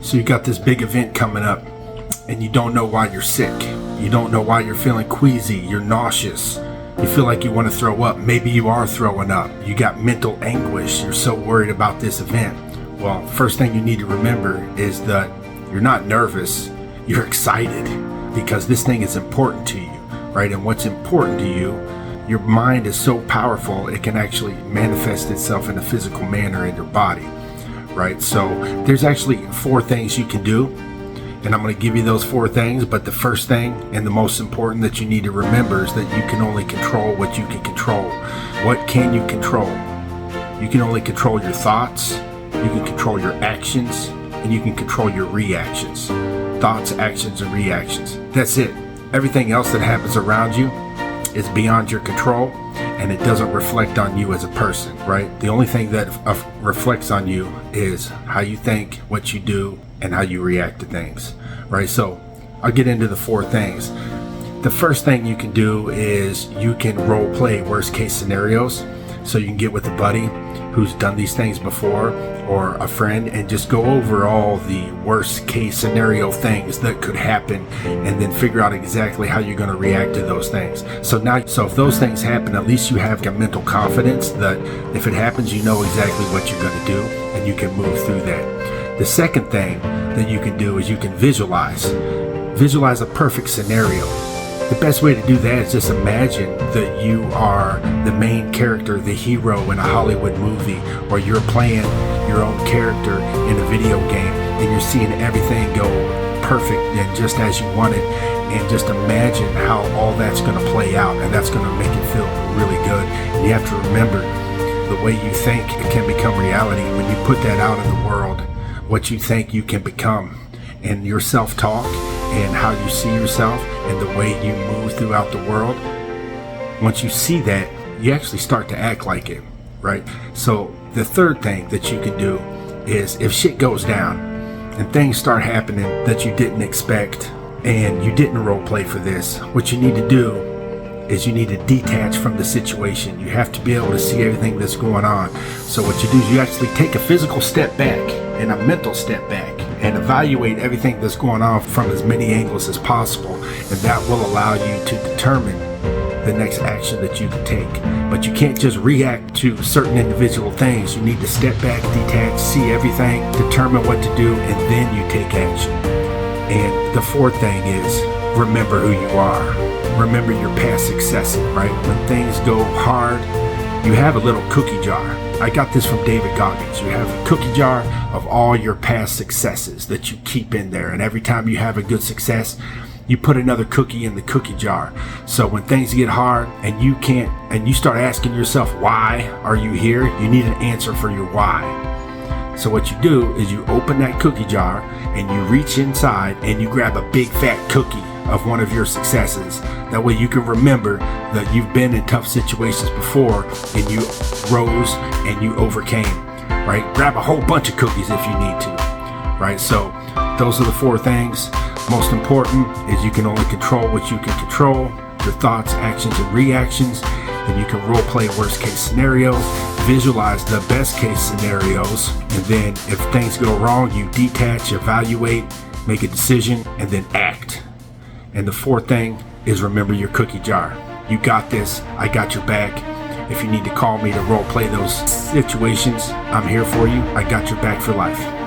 So you got this big event coming up and you don't know why you're sick. You don't know why you're feeling queasy. You're nauseous. You feel like you want to throw up. Maybe you are throwing up. You got mental anguish. You're so worried about this event. Well, first thing you need to remember is that you're not nervous. You're excited because this thing is important to you, right? And what's important to you, your mind is so powerful, it can actually manifest itself in a physical manner in your body, right? So there's actually 4 things you can do. And I'm going to give you those 4 things, but the first thing and the most important that you need to remember is that you can only control what you can control. What can you control? You can only control your thoughts, you can control your actions, and you can control your reactions. Thoughts, actions, and reactions. That's it. Everything else that happens around you is beyond your control, and it doesn't reflect on you as a person, right? The only thing that reflects on you is how you think, what you do, and how you react to things, right? So I'll get into the 4 things. The first thing you can do is you can role play worst case scenarios. So you can get with a buddy who's done these things before, or a friend, and just go over all the worst case scenario things that could happen, and then figure out exactly how you're going to react to those things. So if those things happen, at least you have a mental confidence that if it happens, you know exactly what you're going to do, and you can move through that. The second thing that you can do is you can visualize a perfect scenario. The best way to do that is just imagine that you are the main character, the hero in a Hollywood movie, or you're playing your own character in a video game, and you're seeing everything go perfect and just as you want it. And just imagine how all that's going to play out, and that's going to make it feel really good. And you have to remember, the way you think can become reality. When you put that out in the world, what you think you can become, and your self-talk and how you see yourself and the way you move throughout the world, once you see that, you actually start to act like it, right? So the third thing that you can do is, if shit goes down and things start happening that you didn't expect and you didn't role play for this, what you need to do is you need to detach from the situation. You have to be able to see everything that's going on. So what you do is you actually take a physical step back and a mental step back and evaluate everything that's going on from as many angles as possible. And that will allow you to determine the next action that you can take. But you can't just react to certain individual things. You need to step back, detach, see everything, determine what to do, and then you take action. And the 4th thing is, remember who you are. Remember your past successes, right? When things go hard, you have a little cookie jar. I got this from David Goggins. You have a cookie jar of all your past successes that you keep in there. And every time you have a good success, you put another cookie in the cookie jar. So when things get hard and you start asking yourself, why are you here? You need an answer for your why. So what you do is you open that cookie jar and you reach inside and you grab a big fat cookie of one of your successes. That way you can remember that you've been in tough situations before and you rose and you overcame, right? Grab a whole bunch of cookies if you need to, right? So those are the 4 things. Most important is you can only control what you can control, your thoughts, actions, and reactions. And you can role play worst case scenarios, visualize the best case scenarios, and then if things go wrong, you detach, evaluate, make a decision, and then act. And the 4th thing is remember your cookie jar. You got this. I got your back. If you need to call me to role play those situations, I'm here for you. I got your back for life.